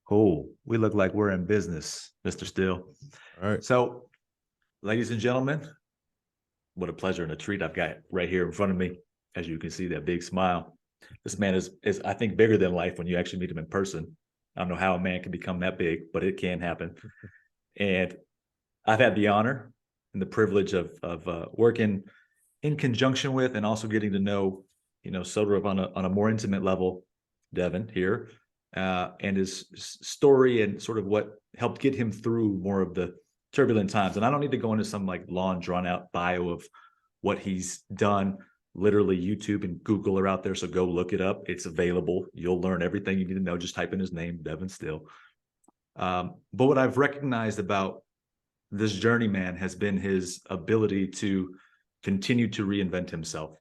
Cool. We look like we're in business, Mr. Still. All right. So, ladies and gentlemen, what a pleasure and a treat I've got right here in front of me. As you can see, that big smile. This man is I think, bigger than life when you actually meet him in person. I don't know how a man can become that big, but it can happen. And I've had the honor and the privilege of working in conjunction with, and also getting to know, sort of on a more intimate level, Devon here, and his story and sort of what helped get him through more of the turbulent times. And I don't need to go into some like long drawn out bio of what he's done. Literally, YouTube and Google are out there, so go look it up. It's available. You'll learn everything you need to know. Just type in his name, Devon Still. But what I've recognized about this journeyman has been his ability to continue to reinvent himself.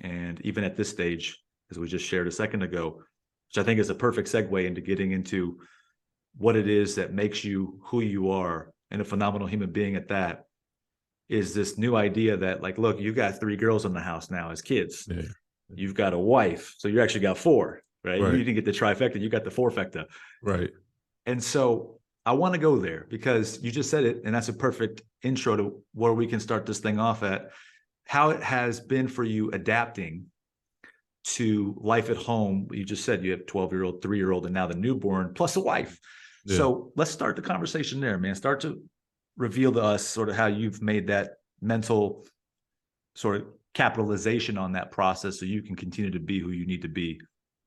And even at this stage, as we just shared a second ago, which I think is a perfect segue into getting into what it is that makes you who you are, and a phenomenal human being at that, is this new idea that, like, look, you got 3 girls in the house now as kids. Yeah. You've got a wife, so you actually got 4, right? Right. You didn't get the trifecta, you got the fourfecta. Right. And so I want to go there because you just said it, and that's a perfect intro to where we can start this thing off at. How it has been for you adapting to life at home. You just said you have 12-year-old, 3-year-old, and now the newborn, plus a wife. Yeah. So let's start the conversation there, man. Start to reveal to us sort of how you've made that mental sort of capitalization on that process so you can continue to be who you need to be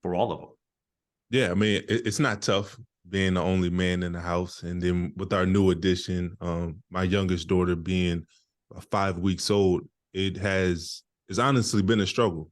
for all of them. Yeah, I mean, it's not tough being the only man in the house. And then with our new addition, my youngest daughter being 5 weeks old, it's honestly been a struggle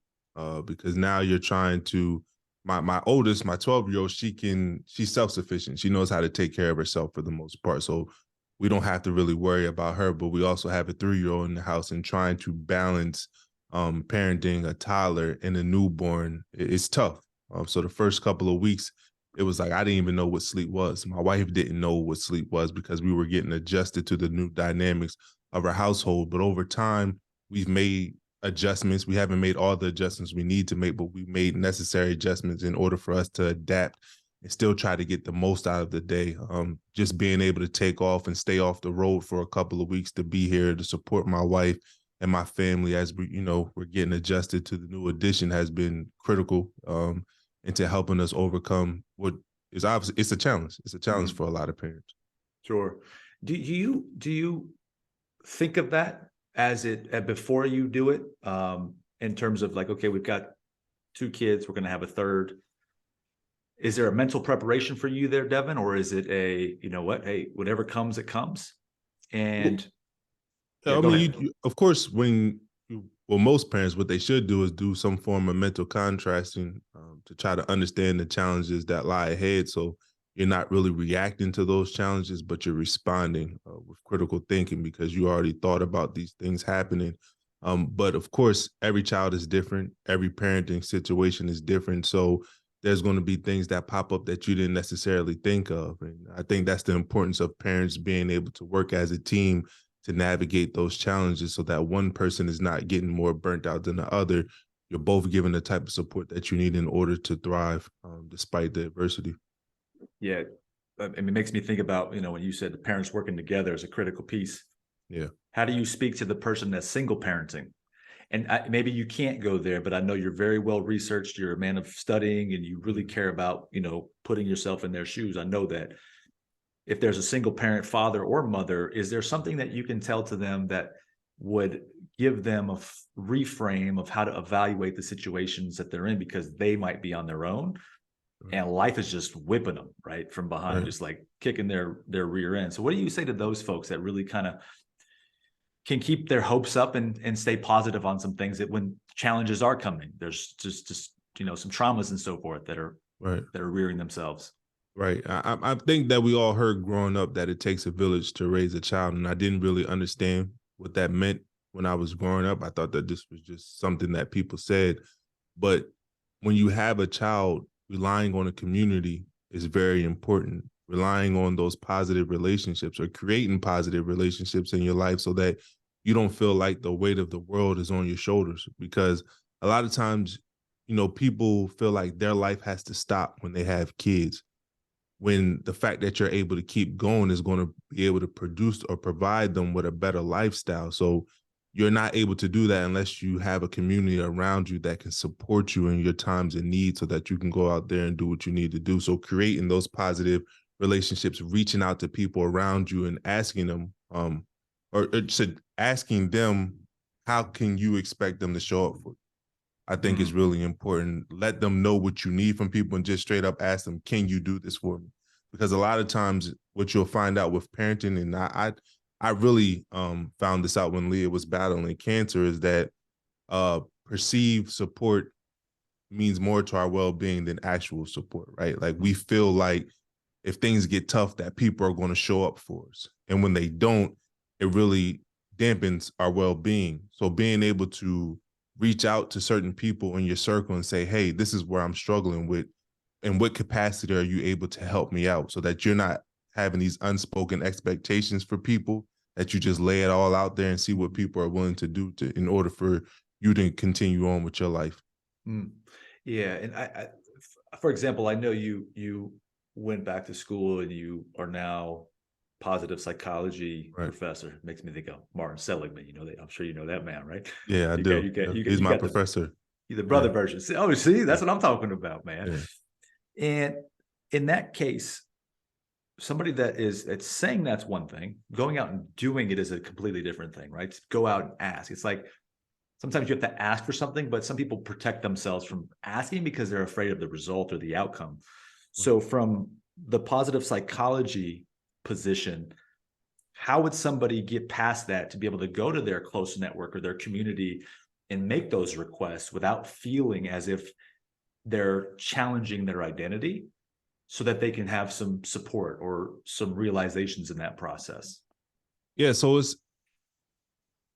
because now you're trying to, my oldest, my 12-year-old, she's self-sufficient. She knows how to take care of herself for the most part. So we don't have to really worry about her, but we also have a 3-year-old in the house, and trying to balance parenting a toddler and a newborn, it's tough. So the first couple of weeks, it was like I didn't even know what sleep was. My wife didn't know what sleep was because we were getting adjusted to the new dynamics of our household. But over time, we've made adjustments. We haven't made all the adjustments we need to make, but we made necessary adjustments in order for us to adapt and still try to get the most out of the day. Just being able to take off and stay off the road for a couple of weeks to be here to support my wife and my family as we're getting adjusted to the new addition has been critical into helping us overcome what is obviously it's a challenge. It's a challenge for a lot of parents. Sure. Do you think of that as it before you do it, in terms of like, okay, we've got 2 kids, we're going to have a third. Is there a mental preparation for you there, Devon, or is it a, you know what, hey, whatever comes, it comes? And I mean, of course, most parents, what they should do is do some form of mental contrasting to try to understand the challenges that lie ahead. So you're not really reacting to those challenges, but you're responding with critical thinking because you already thought about these things happening. But of course, every child is different. Every parenting situation is different. So there's going to be things that pop up that you didn't necessarily think of. And I think that's the importance of parents being able to work as a team to navigate those challenges so that one person is not getting more burnt out than the other. You're both given the type of support that you need in order to thrive despite the adversity. Yeah. It makes me think about, when you said the parents working together is a critical piece. Yeah. How do you speak to the person that's single parenting? And maybe you can't go there, but I know you're very well researched. You're a man of studying, and you really care about, putting yourself in their shoes. I know that. If there's a single parent, father or mother, is there something that you can tell to them that would give them a reframe of how to evaluate the situations that they're in, because they might be on their own and life is just whipping them right from behind, just like kicking their rear end? So what do you say to those folks that really kind of can keep their hopes up and stay positive on some things that when challenges are coming, there's just some traumas and so forth that are rearing themselves? Right. I think that we all heard growing up that it takes a village to raise a child, and I didn't really understand what that meant when I was growing up. I thought that this was just something that people said. But when you have a child, relying on a community is very important. Relying on those positive relationships or creating positive relationships in your life so that you don't feel like the weight of the world is on your shoulders. Because a lot of times, people feel like their life has to stop when they have kids. when the fact that you're able to keep going is going to be able to produce or provide them with a better lifestyle. So you're not able to do that unless you have a community around you that can support you in your times of need so that you can go out there and do what you need to do. So creating those positive relationships, reaching out to people around you and asking them, asking them, how can you expect them to show up for you? I think is really important. Let them know what you need from people and just straight up ask them, can you do this for me? Because a lot of times what you'll find out with parenting, and I really found this out when Leah was battling cancer, is that perceived support means more to our well-being than actual support, right? Like we feel like if things get tough that people are going to show up for us. And when they don't, it really dampens our well-being. So being able to reach out to certain people in your circle and say, hey, this is where I'm struggling with. In what capacity are you able to help me out, so that you're not having these unspoken expectations for people, that you just lay it all out there and see what people are willing to do in order for you to continue on with your life. Yeah. And for example, I know you went back to school and you are now positive psychology professor. Makes me think of Martin Seligman. I'm sure you know that man, right? Yeah, I do. He's my professor. The brother version. See, that's what I'm talking about, man. Yeah. And in that case, somebody it's saying that's one thing. Going out and doing it is a completely different thing, right? Go out and ask. It's like sometimes you have to ask for something, but some people protect themselves from asking because they're afraid of the result or the outcome. So from the positive psychology position, how would somebody get past that to be able to go to their close network or their community and make those requests without feeling as if they're challenging their identity, so that they can have some support or some realizations in that process? Yeah, so it's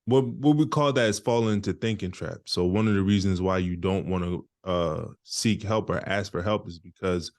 what we call that is falling into thinking trap. So one of the reasons why you don't want to seek help or ask for help is because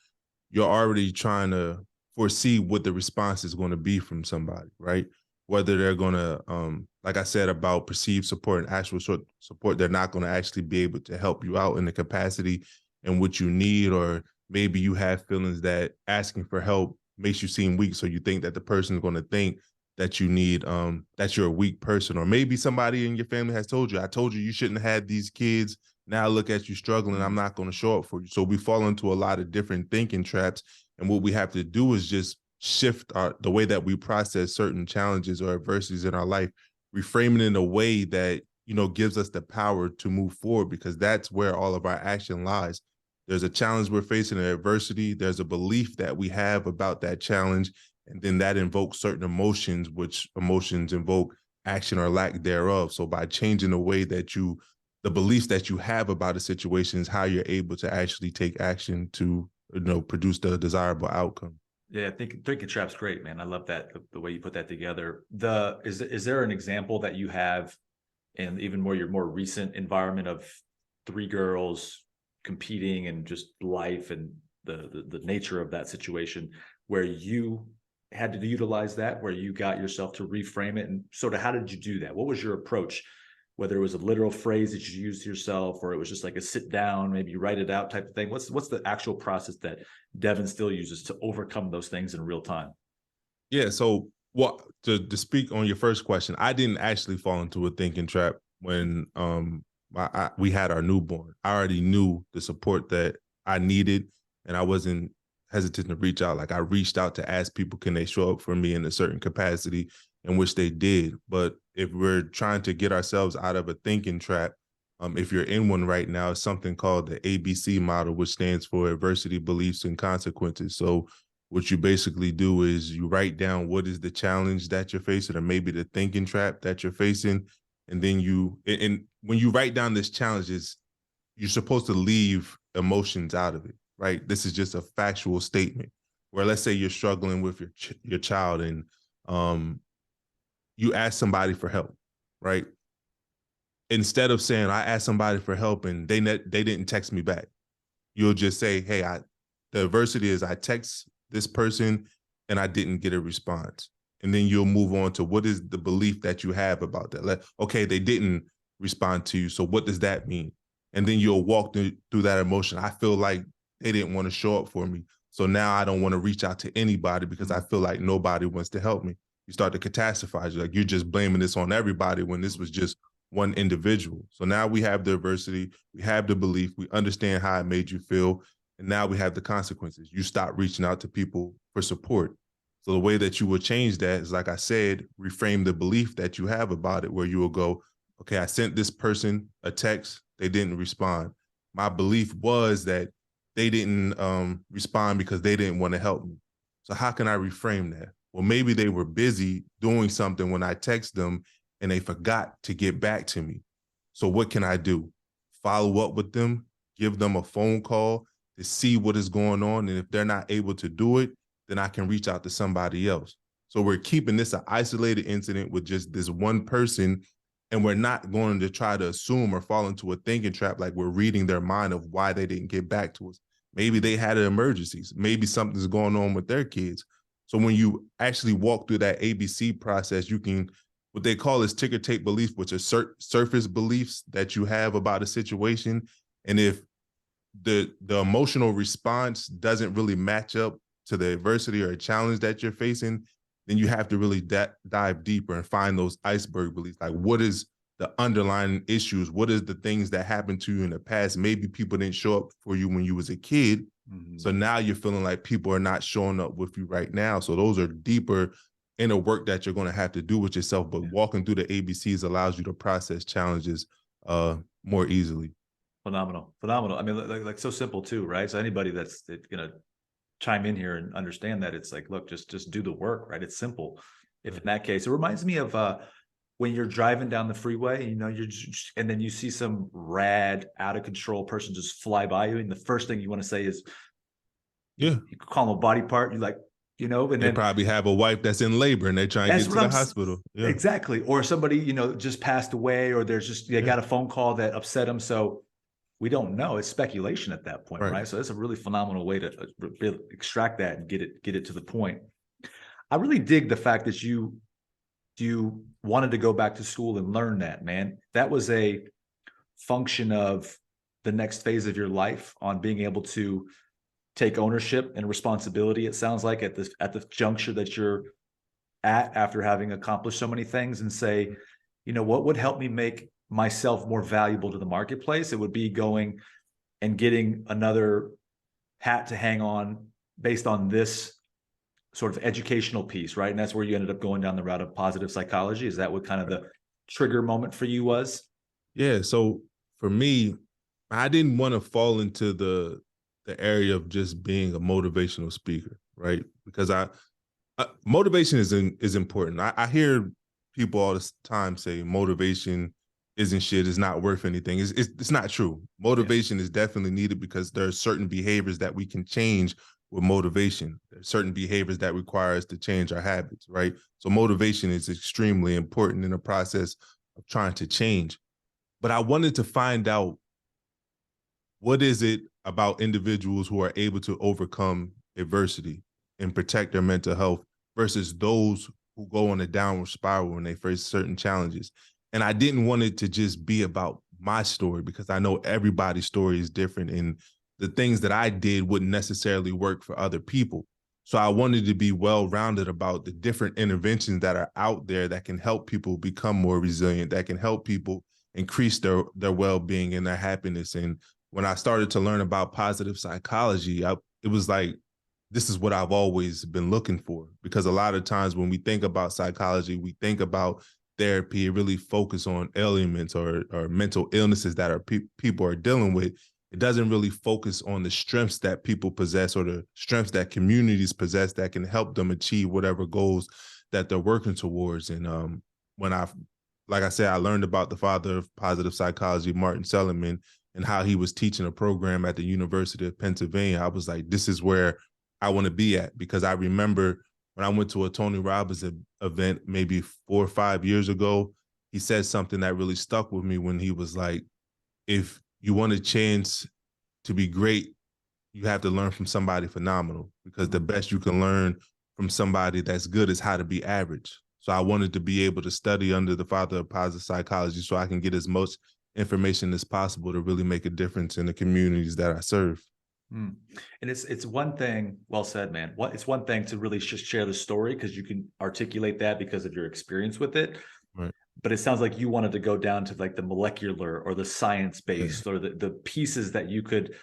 you're already trying to foresee what the response is going to be from somebody, right? Whether they're going to, like I said about perceived support and actual support, they're not going to actually be able to help you out in the capacity and what you need, or maybe you have feelings that asking for help makes you seem weak. So you think that the person is going to think that you need, that you're a weak person, or maybe somebody in your family has told you, I told you you shouldn't have had these kids. Now look at you struggling. I'm not going to show up for you. So we fall into a lot of different thinking traps. And what we have to do is just shift the way that we process certain challenges or adversities in our life, reframe it in a way that, gives us the power to move forward, because that's where all of our action lies. There's a challenge we're facing, an adversity. There's a belief that we have about that challenge. And then that invokes certain emotions, which emotions invoke action or lack thereof. So by changing the way that the beliefs that you have about a situation is how you're able to actually take action to, produce the desirable outcome. Yeah, thinking trap's great, man. I love that, the way you put that together. Is there an example that you have, and even more your more recent environment, of 3 girls competing and just life and the nature of that situation, where you had to utilize that, where you got yourself to reframe it? And sort of how did you do that? What was your approach? Whether it was a literal phrase that you used yourself, or it was just like a sit down, maybe you write it out type of thing. What's the actual process that Devon Still uses to overcome those things in real time? Yeah. So to speak on your first question, I didn't actually fall into a thinking trap when we had our newborn. I already knew the support that I needed, and I wasn't hesitant to reach out. Like I reached out to ask people, can they show up for me in a certain capacity, in which they did. But if we're trying to get ourselves out of a thinking trap, if you're in one right now, it's something called the ABC model, which stands for adversity, beliefs, and consequences. So what you basically do is you write down what is the challenge that you're facing, or maybe the thinking trap that you're facing. And then when you write down this challenge, you're supposed to leave emotions out of it, right? This is just a factual statement, where let's say you're struggling with your child, and you ask somebody for help, right? Instead of saying, I asked somebody for help and they didn't text me back, you'll just say, hey, the adversity is I text this person and I didn't get a response. And then you'll move on to what is the belief that you have about that. Like, okay, they didn't respond to you, so what does that mean? And then you'll walk through that emotion. I feel like they didn't want to show up for me. So now I don't want to reach out to anybody because I feel like nobody wants to help me. You start to catastrophize. You're just blaming this on everybody when this was just one individual. So now we have the adversity, we have the belief, we understand how it made you feel, and now we have the consequences. You stop reaching out to people for support. So the way that you will change that is, like I said, reframe the belief that you have about it, where you will go, okay, I sent this person a text, they didn't respond. My belief was that they didn't respond because they didn't want to help me. So how can I reframe that? Well, maybe they were busy doing something when I text them and they forgot to get back to me. So what can I do? Follow up with them, give them a phone call to see what is going on. And if they're not able to do it, then I can reach out to somebody else. So we're keeping this an isolated incident with just this one person, and we're not going to try to assume or fall into a thinking trap like we're reading their mind of why they didn't get back to us. Maybe they had emergencies. Maybe something's going on with their kids. So when you actually walk through that ABC process, you can, what they call is ticker tape belief, which are surface beliefs that you have about a situation. And if the emotional response doesn't really match up to the adversity or a challenge that you're facing, then you have to really dive deeper and find those iceberg beliefs. Like, what is the underlying issues? What is the things that happened to you in the past? Maybe people didn't show up for you when you was a kid. So now you're feeling like people are not showing up with you right now. So those are deeper inner work that you're going to have to do with yourself. But walking through the ABCs allows you to process challenges more easily. Phenomenal. I mean, like so simple too, right? So anybody that's gonna chime in here and understand that, it's like, look, just do the work, right? It's simple. If in that case, it reminds me of when you're driving down the freeway, and then you see some rad, out of control person just fly by you, and the first thing you want to say is, you call them a body part. You like, and they then probably have a wife that's in labor and they're trying to get to the hospital. Yeah. Exactly. Or somebody, just passed away, or there's just, they got a phone call that upset them. So we don't know. It's speculation at that point, right? So it's a really phenomenal way to extract that and get it to the point. I really dig the fact that you wanted to go back to school and learn that, man. That was a function of the next phase of your life, on being able to take ownership and responsibility. It sounds like at the juncture that you're at, after having accomplished so many things, and say, what would help me make myself more valuable to the marketplace? It would be going and getting another hat to hang on based on this sort of educational piece, right? And that's where you ended up going down the route of positive psychology. Is that what kind of the trigger moment for you was? Yeah. So for me, I didn't want to fall into the area of just being a motivational speaker, right? Because motivation is important. I hear people all the time say motivation isn't shit, it's not worth anything. It's not true. Motivation is definitely needed, because there are certain behaviors that we can change with motivation. There's certain behaviors that require us to change our habits, right? So motivation is extremely important in the process of trying to change. But I wanted to find out, what is it about individuals who are able to overcome adversity and protect their mental health versus those who go on a downward spiral when they face certain challenges. And I didn't want it to just be about my story, because I know everybody's story is different, and the things that I did wouldn't necessarily work for other people. So I wanted to be well-rounded about the different interventions that are out there that can help people become more resilient, that can help people increase their well-being and their happiness. And when I started to learn about positive psychology, it was like, this is what I've always been looking for. Because a lot of times when we think about psychology, we think about therapy, it really focus on ailments or mental illnesses that people are dealing with. It doesn't really focus on the strengths that people possess, or the strengths that communities possess, that can help them achieve whatever goals that they're working towards. And like I said, I learned about the father of positive psychology, Martin Seligman, and how he was teaching a program at the University of Pennsylvania. I was like, this is where I want to be at. Because I remember when I went to a Tony Robbins event maybe 4 or 5 years ago, he said something that really stuck with me, when he was like, if you want a chance to be great, you have to learn from somebody phenomenal, because the best you can learn from somebody that's good is how to be average. So I wanted to be able to study under the father of positive psychology, so I can get as much information as possible to really make a difference in the communities that I serve. Mm. And it's one thing, well said, man. It's one thing to really just share the story because you can articulate that because of your experience with it. Right. But it sounds like you wanted to go down to like the molecular or the science Yeah. based or the pieces that you could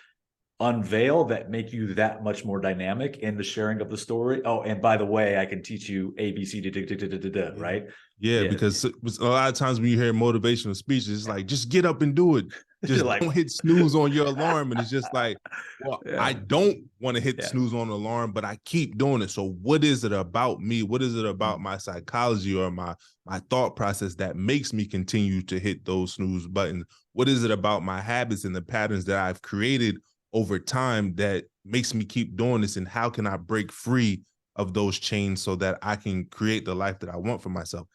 unveil that make you that much more dynamic in the sharing of the story. Oh, and by the way, I can teach you A, B, C, D, D, D, D, D, D, D, Yeah. right? Yeah, Yeah. because a lot of times when you hear motivational speeches, it's like, just get up and do it. You're Just like, don't hit snooze on your alarm. And it's just like, well, I yeah, don't want to hit yeah. snooze on the alarm, but I keep doing it. So what is it about me? What is it about Mm. my psychology or my thought process that makes me continue to hit those snooze buttons? What is it about my habits and the patterns that I've created over time that makes me keep doing this? And how can I break free of those chains so that I can create the life that I want for myself?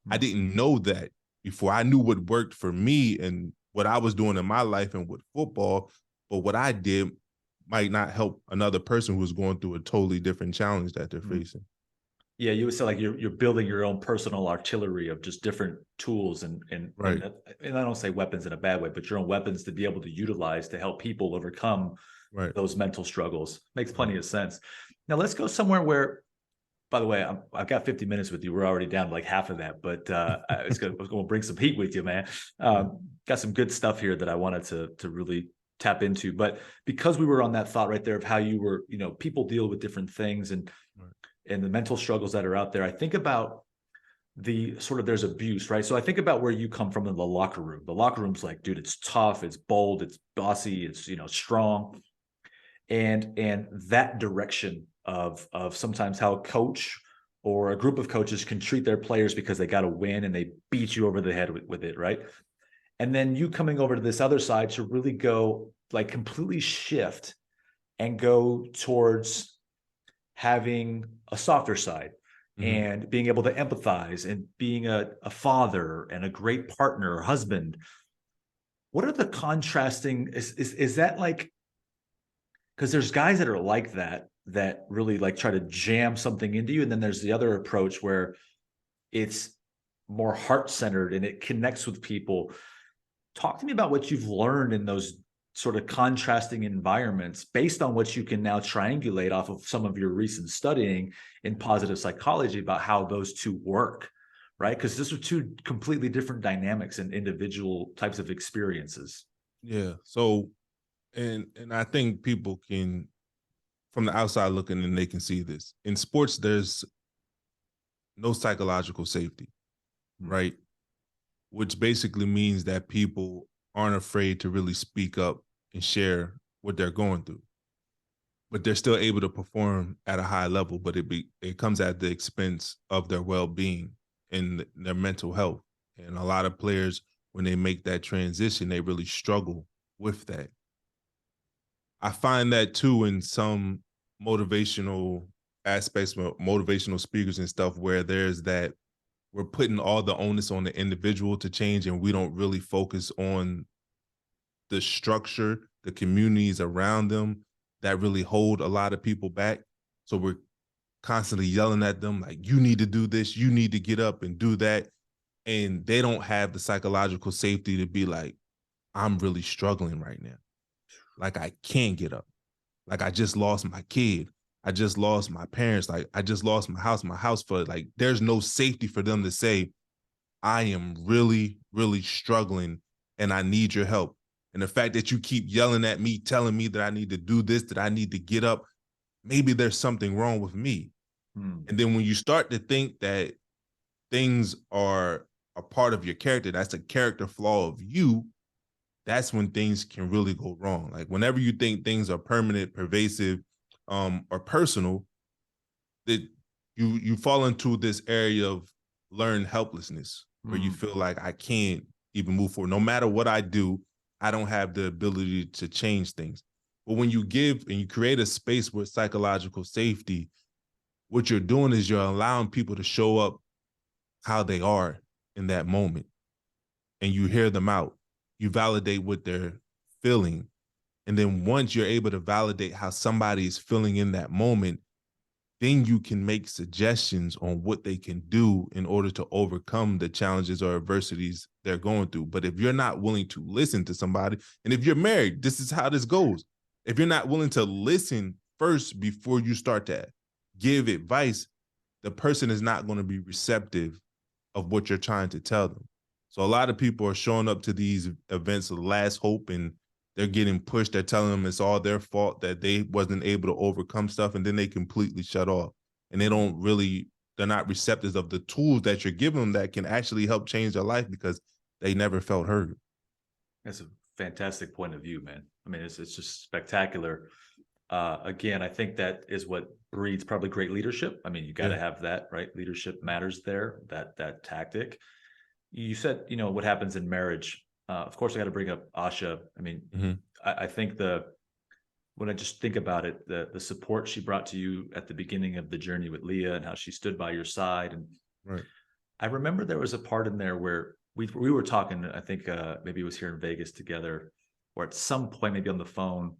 I Mm. didn't know that before. I knew what worked for me and what I was doing in my life and with football, but what I did might not help another person who's going through a totally different challenge that they're Mm. facing. Yeah, you would say like you're building your own personal artillery of just different tools Right. and I don't say weapons in a bad way, but your own weapons to be able to utilize to help people overcome Right. those mental struggles. Makes Right. plenty of sense. Now let's go somewhere where, by the way, I've got 50 minutes with you. We're already down to like half of that, but I was going to bring some heat with you, man. Right. Got some good stuff here that I wanted to really tap into. But because we were on that thought right there of how you were, people deal with different things Right. and the mental struggles that are out there, I think about the sort of there's abuse, right? So I think about where you come from in the locker room. The locker room's like, dude, it's tough, it's bold, it's bossy, it's strong, and that direction of sometimes how a coach or a group of coaches can treat their players because they got to win and they beat you over the head with it, right? And then you coming over to this other side to really go like completely shift and go towards having a softer side Mm-hmm. and being able to empathize and being a father and a great partner, husband. What are the contrasting? Is that like, because there's guys that are like that really like try to jam something into you, and then there's the other approach where it's more heart centered and it connects with people. Talk to me about what you've learned in those sort of contrasting environments based on what you can now triangulate off of some of your recent studying in positive psychology about how those two work, right? Because these are two completely different dynamics and individual types of experiences. Yeah. So, and I think people can, from the outside looking in, they can see this. In sports, there's no psychological safety, right? Which basically means that people aren't afraid to really speak up and share what they're going through. But they're still able to perform at a high level, but it comes at the expense of their well-being and their mental health. And a lot of players, when they make that transition, they really struggle with that. I find that too in some motivational aspects, motivational speakers and stuff, where there's that we're putting all the onus on the individual to change, and we don't really focus on the structure, the communities around them that really hold a lot of people back. So we're constantly yelling at them like, you need to do this, you need to get up and do that. And they don't have the psychological safety to be like, I'm really struggling right now. Like, I can't get up. Like, I just lost my kid. I just lost my parents. Like, I just lost my house flooded. Like, there's no safety for them to say, I am really, really struggling and I need your help. And the fact that you keep yelling at me, telling me that I need to do this, that I need to get up, maybe there's something wrong with me. Hmm. And then when you start to think that things are a part of your character, that's a character flaw of you, that's when things can really go wrong. Like whenever you think things are permanent, pervasive, or personal, that you fall into this area of learned helplessness where you Hmm. feel like I can't even move forward. No matter what I do, I don't have the ability to change things. But when you give and you create a space with psychological safety, what you're doing is you're allowing people to show up how they are in that moment. And you hear them out. You validate what they're feeling. And then once you're able to validate how somebody is feeling in that moment, then you can make suggestions on what they can do in order to overcome the challenges or adversities they're going through. But if you're not willing to listen to somebody, and if you're married, this is how this goes. If you're not willing to listen first before you start to give advice, the person is not going to be receptive of what you're trying to tell them. So a lot of people are showing up to these events of last hope, and they're getting pushed. They're telling them it's all their fault that they wasn't able to overcome stuff, and then they completely shut off. And they're not receptive of the tools that you're giving them that can actually help change their life because they never felt heard. That's a fantastic point of view, man. I mean, it's just spectacular. Again, I think that is what breeds probably great leadership. I mean, you got to have that, right? Leadership matters there, that tactic. You said, what happens in marriage. Of course, I got to bring up Asha. I mean, I think when I just think about it, the support she brought to you at the beginning of the journey with Leah and how she stood by your side. And I remember there was a part in there where we were talking, I think maybe it was here in Vegas together, or at some point, maybe on the phone,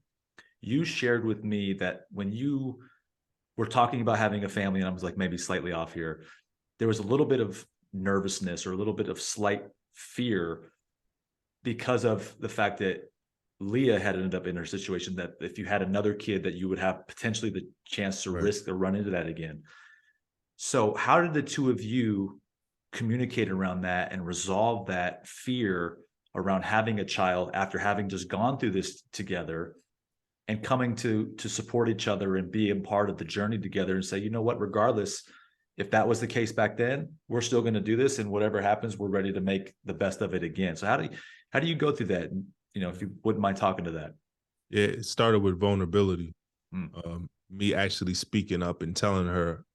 you shared with me that when you were talking about having a family, and I was like, maybe slightly off here, there was a little bit of nervousness or a little bit of slight fear because of the fact that Leah had ended up in her situation, that if you had another kid, that you would have potentially the chance to risk or run into that again. So how did the two of you communicate around that and resolve that fear around having a child after having just gone through this together and coming to support each other and be a part of the journey together and say, you know what, regardless, if that was the case back then, we're still going to do this, and whatever happens, we're ready to make the best of it again. So how do you go through that? If you wouldn't mind talking to that. Yeah, it started with vulnerability. Me actually speaking up and telling her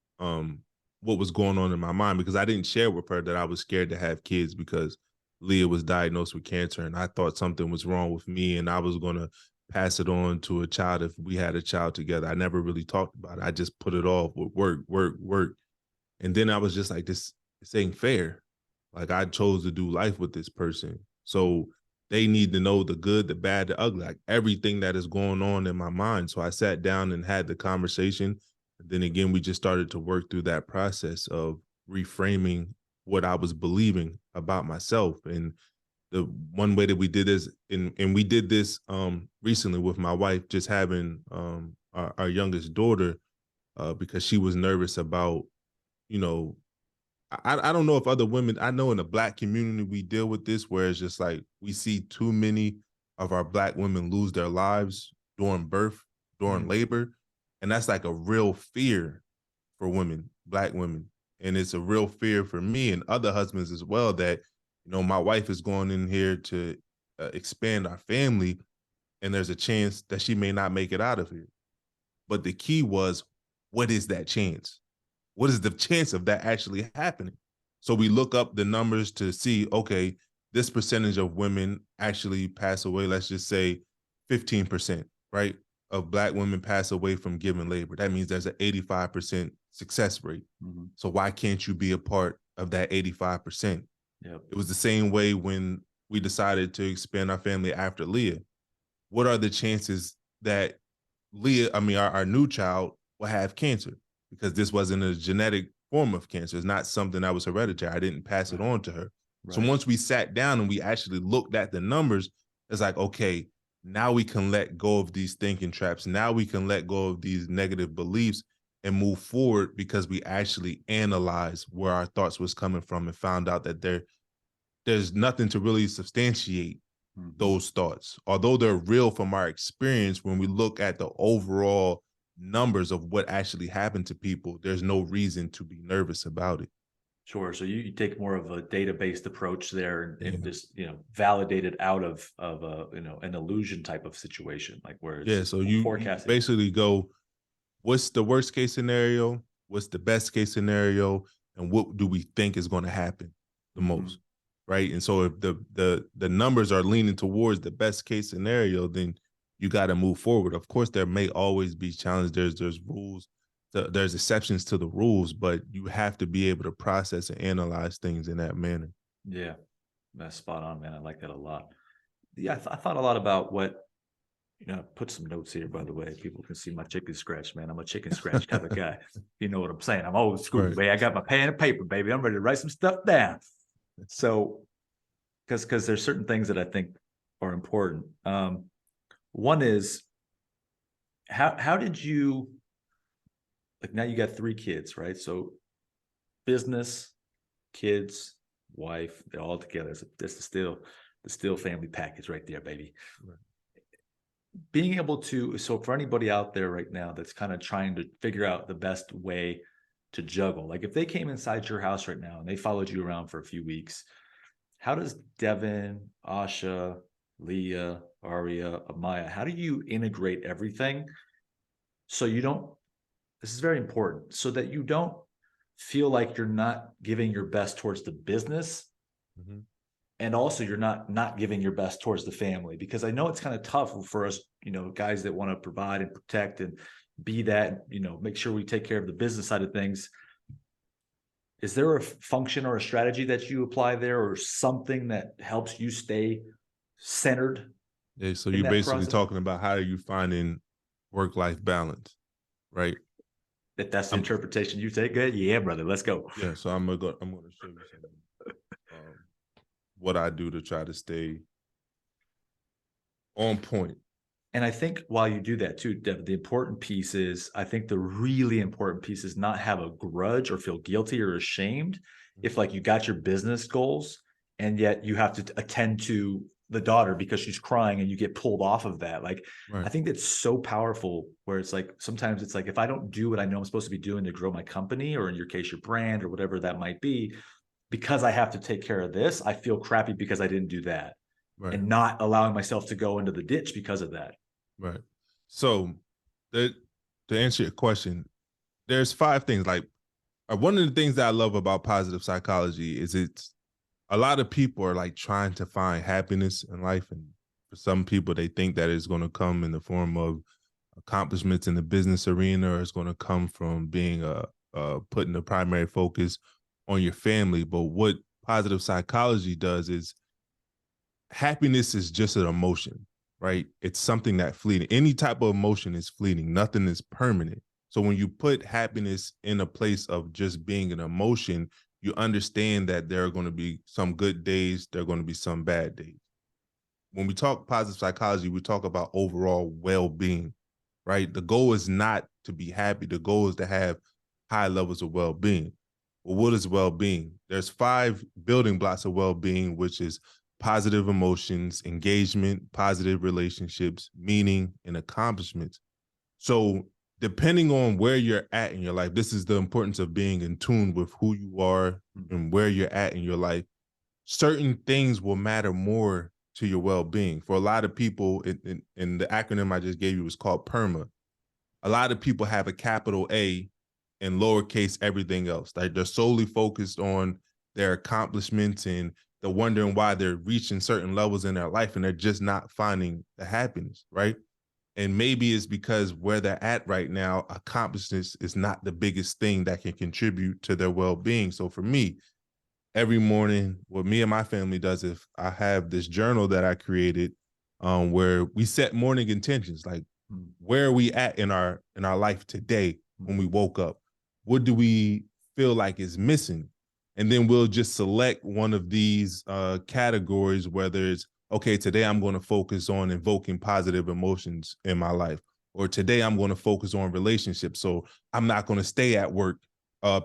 what was going on in my mind, because I didn't share with her that I was scared to have kids because Leah was diagnosed with cancer, and I thought something was wrong with me, and I was going to pass it on to a child if we had a child together. I never really talked about it. I just put it off with work. And then I was just like, this ain't fair. Like, I chose to do life with this person. So they need to know the good, the bad, the ugly, like everything that is going on in my mind. So I sat down and had the conversation. And then again, we just started to work through that process of reframing what I was believing about myself. And the one way that we did this, and we did this recently with my wife, just having our youngest daughter, because she was nervous about, I don't know if other women, I know in the Black community, we deal with this where it's just like we see too many of our Black women lose their lives during birth, during labor. And that's like a real fear for women, Black women. And it's a real fear for me and other husbands as well that, my wife is going in here to expand our family, and there's a chance that she may not make it out of here. But the key was, what is that chance? What is the chance of that actually happening? So we look up the numbers to see, okay, this percentage of women actually pass away, let's just say 15%, right, of Black women pass away from giving labor. That means there's an 85% success rate. So why can't you be a part of that 85%? It was the same way when we decided to expand our family after Leah. What are the chances that our new child will have cancer? Because this wasn't a genetic form of cancer. It's not something that was hereditary. I didn't pass it on to her. So once we sat down and we actually looked at the numbers, it's like, okay, now we can let go of these thinking traps. Now we can let go of these negative beliefs and move forward, because we actually analyzed where our thoughts was coming from and found out that there's nothing to really substantiate those thoughts. Although they're real from our experience, when we look at the overall numbers of what actually happened to people, there's no reason to be nervous about it. Sure. So you take more of a data-based approach there and just, validate it out of an illusion type of situation, like where it's so you forecasting. Basically go, what's the worst case scenario? What's the best case scenario? And what do we think is going to happen the most? Right. And so if the numbers are leaning towards the best case scenario, then you got to move forward. Of course, there may always be challenges. There's rules, there's exceptions to the rules, but you have to be able to process and analyze things in that manner. Yeah, that's spot on, man. I like that a lot. Yeah, I thought a lot about what, put some notes here, by the way. People can see my chicken scratch, man. I'm a chicken scratch type of guy. You know what I'm saying? I'm old school, baby. I got my pen and paper, baby. I'm ready to write some stuff down. So, because there's certain things that I think are important. One is how did you, like, now you got 3 kids, right? So business, kids, wife, they're all together. This is still the Still family package right there, baby. Right. Being able to, so for anybody out there right now that's kind of trying to figure out the best way to juggle, like if they came inside your house right now and they followed you around for a few weeks, how does Devon, Asha, Leah, Aria, Amaya, how do you integrate everything so you don't, this is very important, so that you don't feel like you're not giving your best towards the business, Mhm. and also you're not giving your best towards the family? Because I know it's kind of tough for us, guys that want to provide and protect and be that, make sure we take care of the business side of things. Is there a function or a strategy that you apply there, or something that helps you stay centered Yeah, so in you're that basically process? talking about how are you finding work-life balance, right? That's the I'm interpretation you take. Good, yeah, brother. Let's go. Yeah, so I'm gonna show you some um, what I do to try to stay on point. And I think while you do that too, Dev, the important piece is, I think the really important piece is not have a grudge or feel guilty or ashamed if, like, you got your business goals and yet you have to attend to the daughter because she's crying and you get pulled off of that. Like, I Right. think that's so powerful, where it's like, sometimes it's like, if I don't do what I know I'm supposed to be doing to grow my company, or in your case, your brand, or whatever that might be, because I have to take care of this, I feel crappy because I didn't do that, Right. and not allowing myself to go into the ditch because of that. Right. So that to answer your question, there's 5 things. Like one of the things that I love about positive psychology is it's a lot of people are like trying to find happiness in life. And for some people, they think that it's going to come in the form of accomplishments in the business arena, or it's going to come from being putting the primary focus on your family. But what positive psychology does is happiness is just an emotion, right? It's something that fleeting. Any type of emotion is fleeting. Nothing is permanent. So when you put happiness in a place of just being an emotion, you understand that there are going to be some good days, there are going to be some bad days. When we talk positive psychology, we talk about overall well-being, right? The goal is not to be happy. The goal is to have high levels of well-being. Well, what is well-being? There's 5 building blocks of well-being, which is positive emotions, engagement, positive relationships, meaning, and accomplishments. So depending on where you're at in your life, this is the importance of being in tune with who you are and where you're at in your life. Certain things will matter more to your well-being. For a lot of people, in the acronym I just gave you was called PERMA. A lot of people have a capital A and lowercase everything else. Like they're solely focused on their accomplishments, and they're wondering why they're reaching certain levels in their life and they're just not finding the happiness, right? And maybe it's because where they're at right now, accomplishments is not the biggest thing that can contribute to their well-being. So for me, every morning, what me and my family does, if I have this journal that I created, where we set morning intentions, like where are we at in our life today when we woke up? What do we feel like is missing? And then we'll just select one of these categories, whether it's, okay, today I'm going to focus on invoking positive emotions in my life, or today I'm going to focus on relationships. So I'm not going to stay at work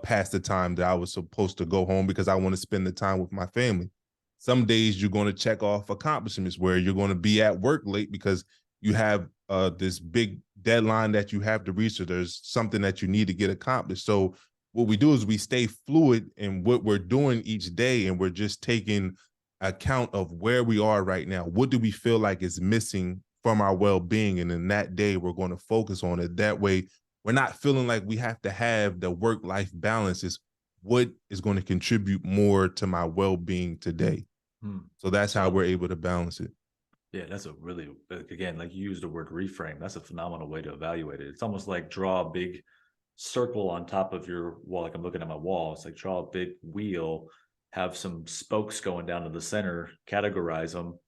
past the time that I was supposed to go home because I want to spend the time with my family. Some days you're going to check off accomplishments where you're going to be at work late because you have this big deadline that you have to reach, or there's something that you need to get accomplished. So what we do is we stay fluid in what we're doing each day, and we're just taking account of where we are right now. What do we feel like is missing from our well-being? And in that day, we're going to focus on it. That way, we're not feeling like we have to have the work-life balance. Is what is going to contribute more to my well-being today. So that's how we're able to balance it. Yeah, that's a really, again, like you used the word reframe. That's a phenomenal way to evaluate it. It's almost like draw a big circle on top of your wall. Like I'm looking at my wall. It's like draw a big wheel, have some spokes going down to the center, categorize them,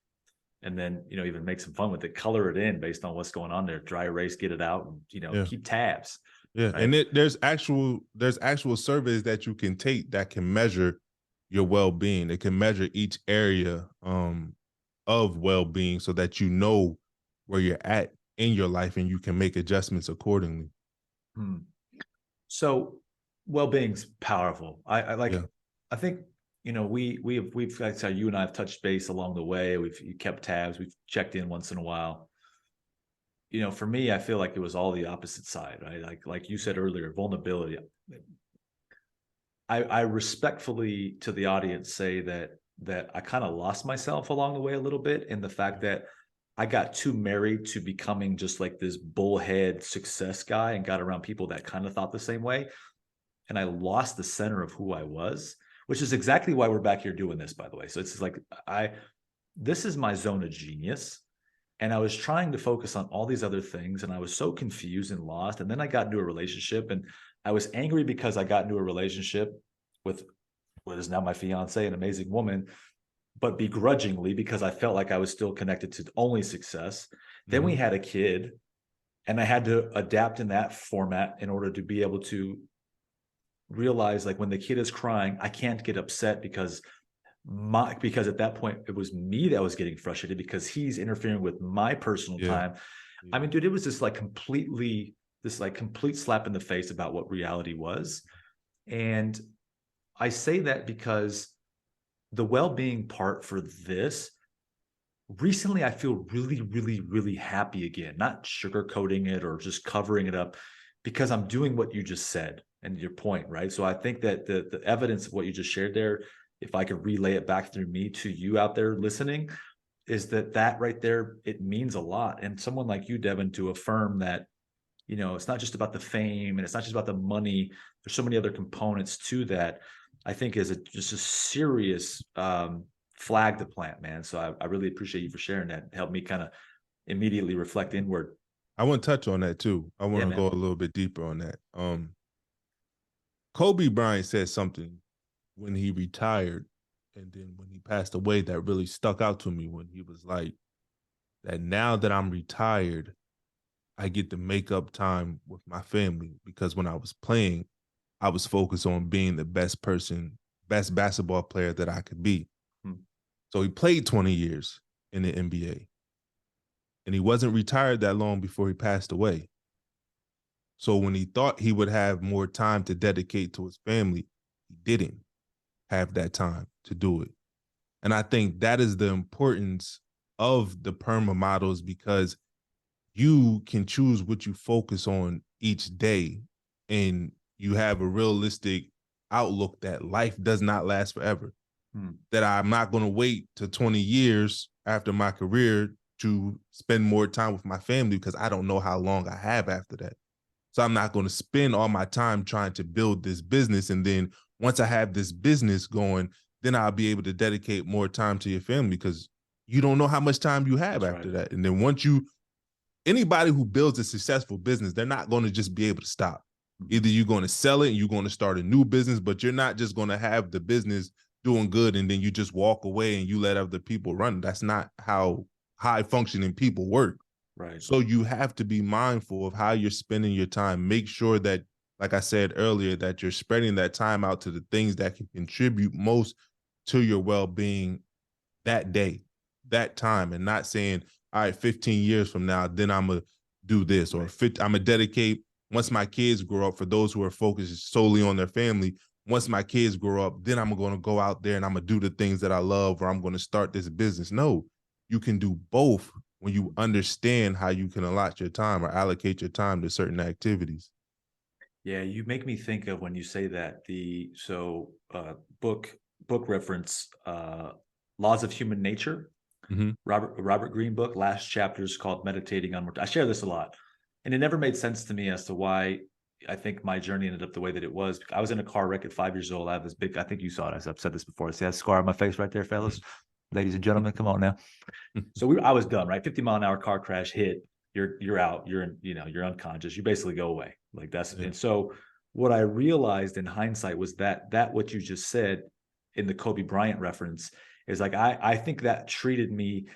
and then, even make some fun with it, color it in based on what's going on there, dry erase, get it out, and, Yeah. keep tabs. Yeah. Right? And there's actual surveys that you can take that can measure your well-being. It can measure each area of well-being so that you know where you're at in your life, and you can make adjustments accordingly. Hmm. So well-being's powerful. I like, Yeah. I think, you know, we've like I said, you and I have touched base along the way. We've kept tabs. We've checked in once in a while. You know, for me, I feel like it was all the opposite side, right? Like you said earlier, vulnerability. I respectfully to the audience say that I kind of lost myself along the way a little bit in the fact that I got too married to becoming just like this bullhead success guy and got around people that kind of thought the same way. And I lost the center of who I was, which is exactly why we're back here doing this, by the way. So it's like this is my zone of genius. And I was trying to focus on all these other things, and I was so confused and lost. And then I got into a relationship, and I was angry because I got into a relationship with what is now my fiance, an amazing woman, but begrudgingly because I felt like I was still connected to only success. Then we had a kid, and I had to adapt in that format in order to be able to realize, like, when the kid is crying, I can't get upset because because at that point it was me that was getting frustrated because he's interfering with my personal Yeah. time. I mean, dude, it was just like complete slap in the face about what reality was. And I say that because the well-being part for this, recently I feel really, really, really happy again, not sugarcoating it or just covering it up, because I'm doing what you just said and your point, right? So I think that the evidence of what you just shared there, if I could relay it back through me to you out there listening, is that right there, it means a lot. And someone like you, Devon, to affirm that, you know, it's not just about the fame and it's not just about the money. There's so many other components to that. I think is just a serious flag to plant, man. So I really appreciate you for sharing that. It helped me kind of immediately reflect inward. I want to touch on that too. I want Yeah, to man. go a little bit deeper on that. Kobe Bryant said something when he retired and then when he passed away that really stuck out to me, when he was like, that now that I'm retired, I get to make up time with my family, because when I was playing, I was focused on being the best person, best basketball player that I could be. Hmm. So he played 20 years in the NBA, and he wasn't retired that long before he passed away. So when he thought he would have more time to dedicate to his family, he didn't have that time to do it. And I think that is the importance of the PERMA models, because you can choose what you focus on each day, and you have a realistic outlook that life does not last forever. That I'm not going to wait to 20 years after my career to spend more time with my family, because I don't know how long I have after that. So I'm not going to spend all my time trying to build this business. And then once I have this business going, then I'll be able to dedicate more time to your family, because you don't know how much time you have That's after right. that. And then anybody who builds a successful business, they're not going to just be able to stop. Either you're going to sell it and you're going to start a new business, but you're not just going to have the business doing good and then you just walk away and you let other people run. That's not how high functioning people work. Right. So you have to be mindful of how you're spending your time. Make sure that, like I said earlier, that you're spreading that time out to the things that can contribute most to your well-being that day, that time, and not saying, all right, 15 years from now, then I'm going to do this, or I'm going to dedicate, once my kids grow up, for those who are focused solely on their family, once my kids grow up, then I'm going to go out there and I'm going to do the things that I love, or I'm going to start this business. No, you can do both when you understand how you can allot your time or allocate your time to certain activities. Yeah, you make me think of when you say that book reference, Laws of Human Nature, Mm-hmm. Robert Greene book. Last chapter is called Meditating on Mortality. I share this a lot, and it never made sense to me as to why I think my journey ended up the way that it was. I was in a car wreck at 5 years old. I have this big, I think you saw it. I've said this before. See that scar on my face right there, fellas, ladies and gentlemen. Come on now. So I was done, right? 50-mile-an-hour car crash hit. You're out. You're unconscious. You basically go away. Like that's Yeah. And so what I realized in hindsight was that what you just said in the Kobe Bryant reference is like I think that treated me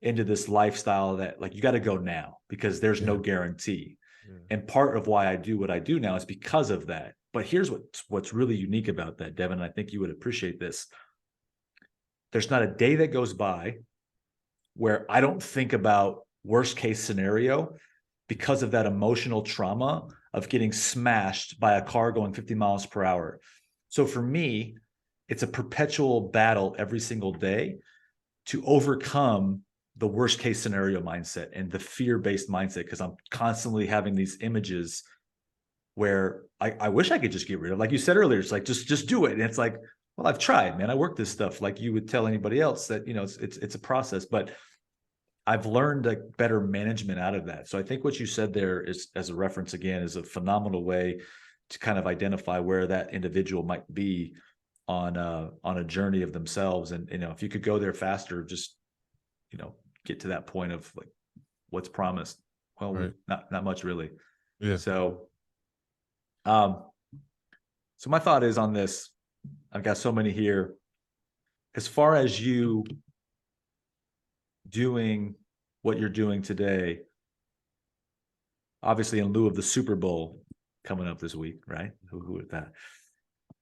into this lifestyle that, like, you got to go now because there's no guarantee. Yeah. And part of why I do what I do now is because of that. But here's what's really unique about that, Devon, and I think you would appreciate this. There's not a day that goes by where I don't think about worst case scenario because of that emotional trauma of getting smashed by a car going 50 miles per hour. So for me, it's a perpetual battle every single day to overcome the worst case scenario mindset and the fear-based mindset, because I'm constantly having these images where I wish I could just get rid of. Like you said earlier, it's like just do it. And it's like, well, I've tried, man. I work this stuff. Like you would tell anybody else that, you know, it's a process, but I've learned a better management out of that. So I think what you said there is, as a reference again, is a phenomenal way to kind of identify where that individual might be on a journey of themselves. And, you know, if you could go there faster, just, you know, get to that point of like what's promised. Well, Right. not much really. Yeah. So my thought is on this, I've got so many here. As far as you doing what you're doing today, obviously in lieu of the Super Bowl coming up this week, right? Who would that?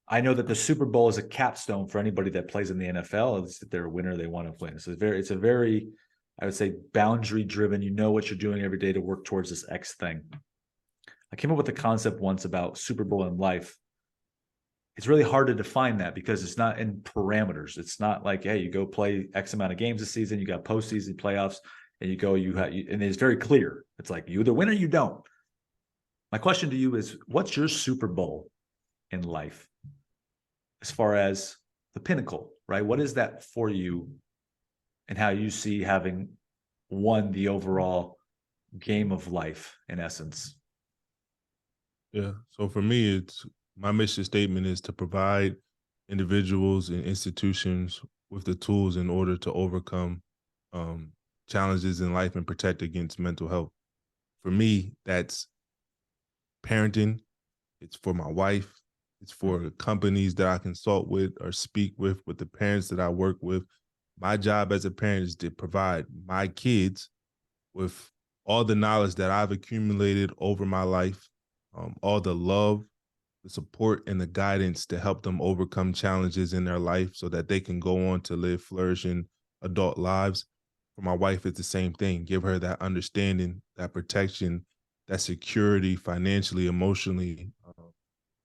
I know that the Super Bowl is a capstone for anybody that plays in the NFL. It's that they're a winner, they want to win. So it's a very, I would say, boundary driven. You know what you're doing every day to work towards this X thing. I came up with a concept once about Super Bowl in life. It's really hard to define that because it's not in parameters. It's not like, hey, you go play X amount of games this season, you got postseason playoffs, and you go, and it's very clear. It's like you either win or you don't. My question to you is, what's your Super Bowl in life as far as the pinnacle, right? What is that for you and how you see having won the overall game of life in essence? Yeah. So for me, it's my mission statement is to provide individuals and institutions with the tools in order to overcome challenges in life and protect against mental health. For me, that's parenting. It's for my wife. It's for companies that I consult with or speak with the parents that I work with. My job as a parent is to provide my kids with all the knowledge that I've accumulated over my life, all the love, the support, and the guidance to help them overcome challenges in their life so that they can go on to live flourishing adult lives. For my wife, it's the same thing. Give her that understanding, that protection, that security, financially, emotionally,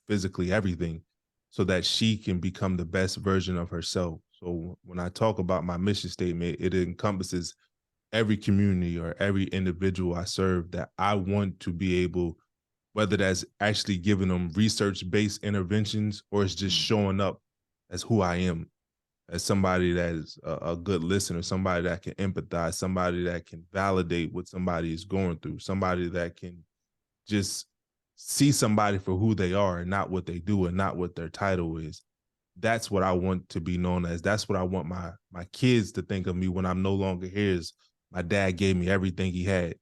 physically, everything, so that she can become the best version of herself. So when I talk about my mission statement, it encompasses every community or every individual I serve that I want to be able, whether that's actually giving them research-based interventions or it's just showing up as who I am, as somebody that is a good listener, somebody that can empathize, somebody that can validate what somebody is going through, somebody that can just see somebody for who they are and not what they do and not what their title is. That's what I want to be known as. That's what I want my kids to think of me when I'm no longer here, is my dad gave me everything he had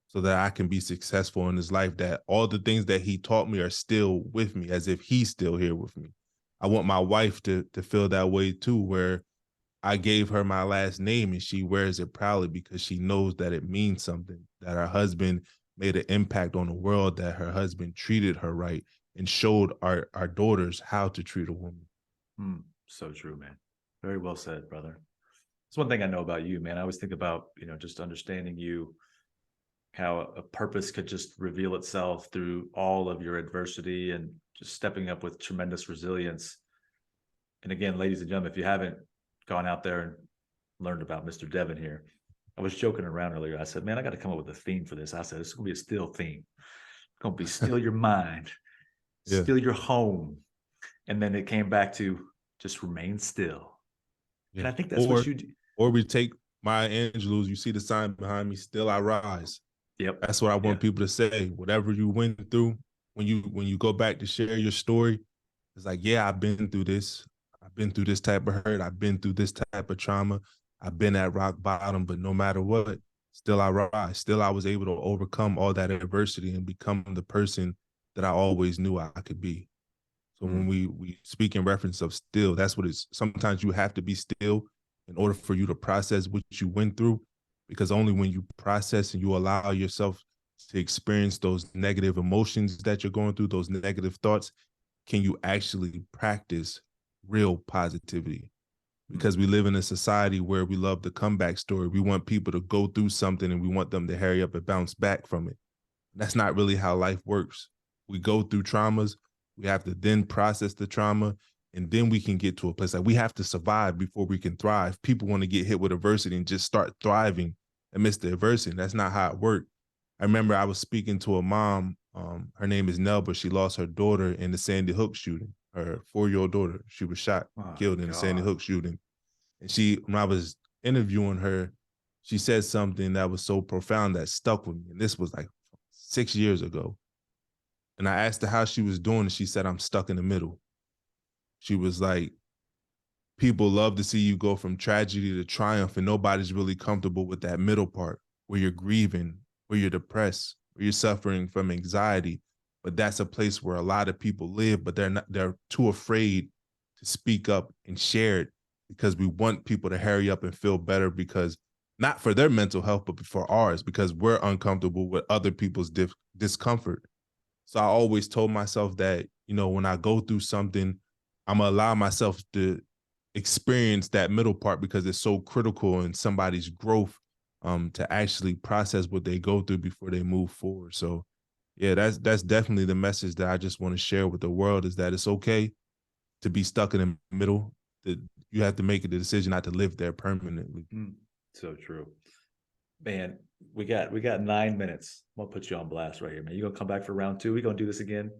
so that I can be successful in his life, that all the things that he taught me are still with me, as if he's still here with me. I want my wife to feel that way too, where I gave her my last name and she wears it proudly because she knows that it means something, that her husband made an impact on the world, that her husband treated her right and showed our daughters how to treat a woman. So true, man. Very well said, brother. It's one thing I know about you, man. I always think about, you know, just understanding you, how a purpose could just reveal itself through all of your adversity and just stepping up with tremendous resilience. And again, ladies and gentlemen, if you haven't gone out there and learned about Mr. Devon here, I was joking around earlier. I said, man, I got to come up with a theme for this. I said, it's going to be a still theme. It's going to be still your mind, Yeah. still your home. And then it came back to just remain still. Yeah. And I think that's what you do. Or we take Maya Angelou's, you see the sign behind me, still I rise. Yep. That's what I want people to say. Whatever you went through, when you go back to share your story, it's like, yeah, I've been through this. I've been through this type of hurt. I've been through this type of trauma. I've been at rock bottom, but no matter what, still I rise. Still I was able to overcome all that adversity and become the person that I always knew I could be. So when we speak in reference of still, that's what it's, sometimes you have to be still in order for you to process what you went through, because only when you process and you allow yourself to experience those negative emotions that you're going through, those negative thoughts, can you actually practice real positivity. because we live in a society where we love the comeback story. We want people to go through something and we want them to hurry up and bounce back from it. That's not really how life works. We go through traumas. We have to then process the trauma, and then we can get to a place like we have to survive before we can thrive. People want to get hit with adversity and just start thriving amidst the adversity. That's not how it worked. I remember I was speaking to a mom. Her name is Nell, but she lost her daughter in the Sandy Hook shooting. Her 4-year-old daughter, she was shot, killed in the Sandy Hook shooting. And when I was interviewing her, she said something that was so profound that stuck with me. And this was like 6 years ago. And I asked her how she was doing, and she said, I'm stuck in the middle. She was like, people love to see you go from tragedy to triumph, and nobody's really comfortable with that middle part where you're grieving, where you're depressed, where you're suffering from anxiety. But that's a place where a lot of people live, but they're too afraid to speak up and share it because we want people to hurry up and feel better, because not for their mental health, but for ours, because we're uncomfortable with other people's discomfort. So I always told myself that, when I go through something, I'm gonna allow myself to experience that middle part because it's so critical in somebody's growth, to actually process what they go through before they move forward. So yeah, that's definitely the message that I just want to share with the world, is that it's okay to be stuck in the middle. That you have to make the decision not to live there permanently. So true, man. We got 9 minutes. I'm gonna put you on blast right here, man. You gonna come back for round 2? We gonna do this again?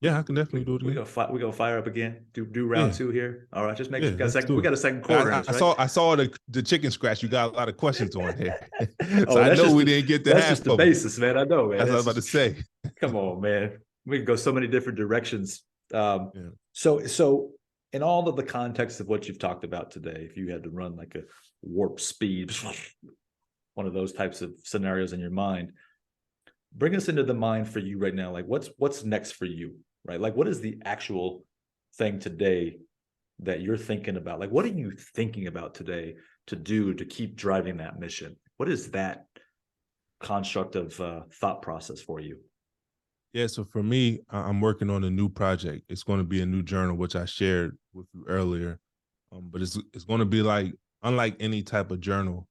Yeah, I can definitely do it We again. gonna fire up again. Do round 2 here. All right, just make sure we got a second quarter. I saw the chicken scratch. You got a lot of questions on here, so I know we didn't get to that's half just the of them. basis, man. I know, man. That's what I was about to say. Come on, man. We can go so many different directions. So in all of the context of what you've talked about today, if you had to run like a warp speed, one of those types of scenarios in your mind, bring us into the mind for you right now. Like what's next for you, right? Like what is the actual thing today that you're thinking about? Like what are you thinking about today to do to keep driving that mission? What is that construct of thought process for you? Yeah, so for me, I'm working on a new project. It's going to be a new journal, which I shared with you earlier. But it's going to be like unlike any type of journal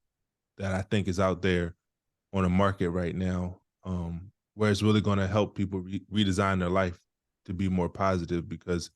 that I think is out there on the market right now, where it's really going to help people redesign their life to be more positive, because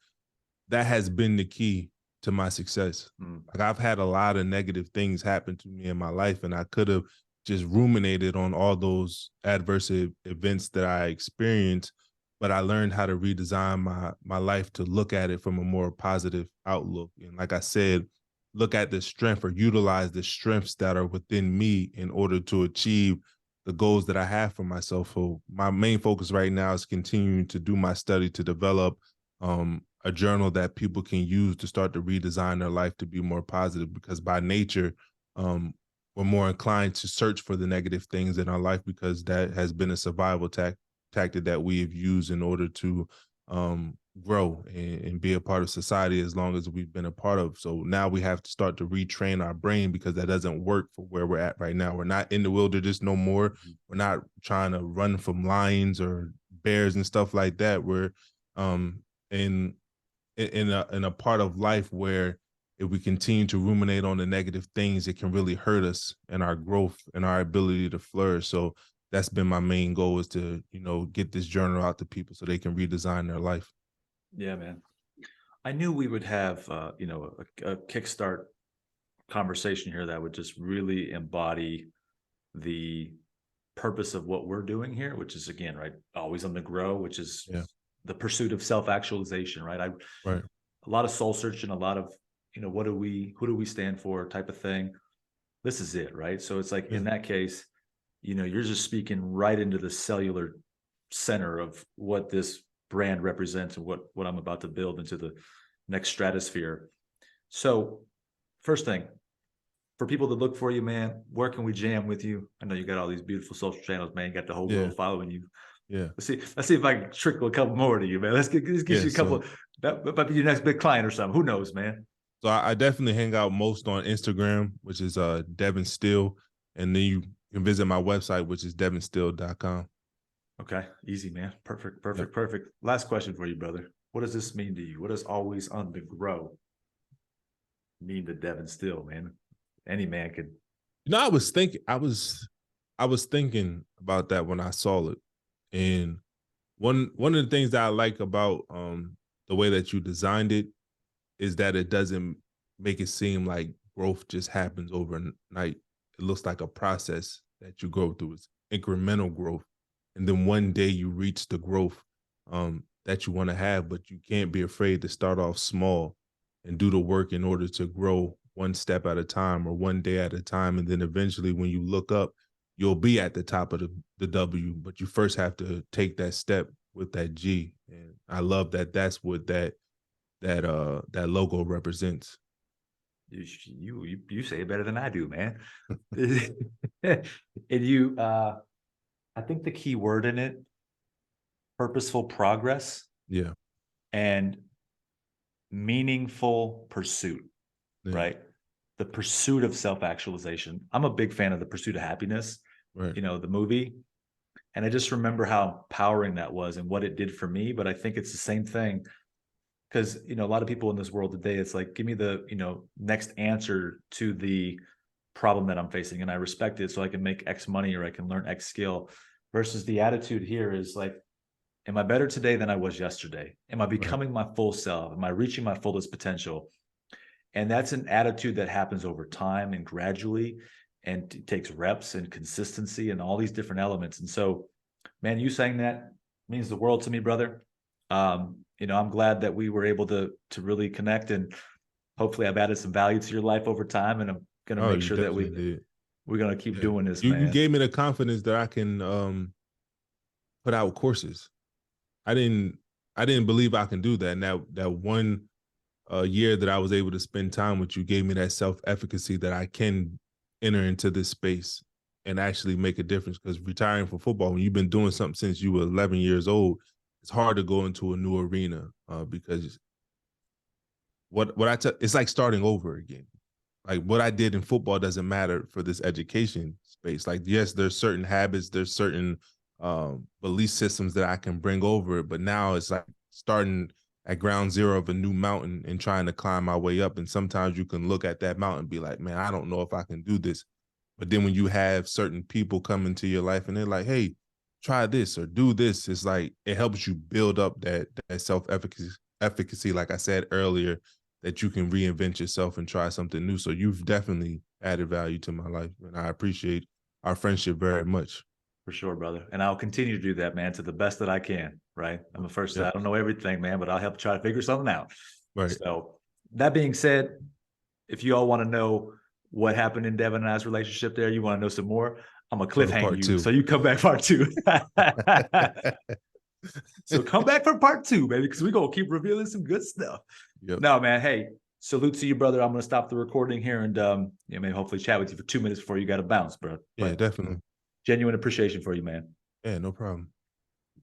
that has been the key to my success. Like I've had a lot of negative things happen to me in my life, and I could have just ruminated on all those adverse events that I experienced, but I learned how to redesign my life to look at it from a more positive outlook. And like I said, look at the strength or utilize the strengths that are within me in order to achieve the goals that I have for myself. So my main focus right now is continuing to do my study to develop a journal that people can use to start to redesign their life to be more positive, because by nature, we're more inclined to search for the negative things in our life, because that has been a survival tactic that we have used in order to grow and be a part of society as long as we've been a part of. So now we have to start to retrain our brain, because that doesn't work for where we're at right now. We're not in the wilderness no more. We're not trying to run from lions or bears and stuff like that. We're in a part of life where if we continue to ruminate on the negative things, it can really hurt us and our growth and our ability to flourish. So that's been my main goal, is to, get this journal out to people so they can redesign their life. Yeah, man. I knew we would have, a kickstart conversation here that would just really embody the purpose of what we're doing here, which is, again, right, always on the grow, which is the pursuit of self-actualization, right? Right. A lot of soul searching, a lot of, who do we stand for type of thing. This is it, right? So it's like, in that case, you're just speaking right into the cellular center of what this brand represents and what I'm about to build into the next stratosphere. So first thing, for people to look for you, man, where can we jam with you? I know you got all these beautiful social channels, man. You got the whole world following you. Yeah. Let's see if I can trickle a couple more to you, man. Let's get you a couple. That might be your next big client or something. Who knows, man? So I definitely hang out most on Instagram, which is Devon Still. And then you can visit my website, which is devonstill.com. Okay. Easy, man. Perfect. Last question for you, brother. What does this mean to you? What does always on the grow? Need the Devon Still, man. Any man could. You know, I was thinking about that when I saw it. And one of the things that I like about the way that you designed it is that it doesn't make it seem like growth just happens overnight. It looks like a process that you go through. It's incremental growth. And then one day you reach the growth that you want to have, but you can't be afraid to start off small and do the work in order to grow one step at a time or one day at a time. And then eventually when you look up, you'll be at the top of the W, but you first have to take that step with that G. And I love that that's what that logo represents. You say it better than I do, man. And you, I think the key word in it, purposeful progress. Yeah. And meaningful pursuit, right? The pursuit of self-actualization. I'm a big fan of The Pursuit of Happiness, right. You know, the movie. And I just remember how empowering that was and what it did for me. But I think it's the same thing because, you know, a lot of people in this world today, it's like, give me the, you know, next answer to the problem that I'm facing. And I respect it so I can make X money or I can learn X skill versus the attitude here is like, am I better today than I was yesterday? Am I becoming my full self? Am I reaching my fullest potential? And that's an attitude that happens over time and gradually, and it takes reps and consistency and all these different elements. And so, man, you saying that means the world to me, brother. You know, I'm glad that we were able to really connect, and hopefully I've added some value to your life over time. And I'm going to make sure that we're going to keep doing this, man. You gave me the confidence that I can put out courses. I didn't believe I can do that. And that one year that I was able to spend time with you gave me that self-efficacy that I can enter into this space and actually make a difference. Because retiring from football, when you've been doing something since you were 11 years old, it's hard to go into a new arena because it's like starting over again. Like what I did in football doesn't matter for this education space. Like, yes, there's certain habits, there's certain belief systems that I can bring over it, but now it's like starting at ground zero of a new mountain and trying to climb my way up. And sometimes you can look at that mountain and be like, man, I don't know if I can do this. But then when you have certain people come into your life and they're like, hey, try this or do this, it's like it helps you build up that self-efficacy, like I said earlier, that you can reinvent yourself and try something new. So you've definitely added value to my life, and I appreciate our friendship very much. For sure, brother. And I'll continue to do that, man, to the best that I can, right? I'm the first, I don't know everything, man, but I'll help try to figure something out. Right. So that being said, if you all want to know what happened in Devon and I's relationship there, you want to know some more, I'm a cliffhanger you. So you come back part 2. So come back for part 2, baby, because we're going to keep revealing some good stuff. Yep. No, man, hey, salute to you, brother. I'm going to stop the recording here and maybe hopefully chat with you for 2 minutes before you got to bounce, bro. Yeah, definitely. Genuine appreciation for you, man. Yeah, no problem.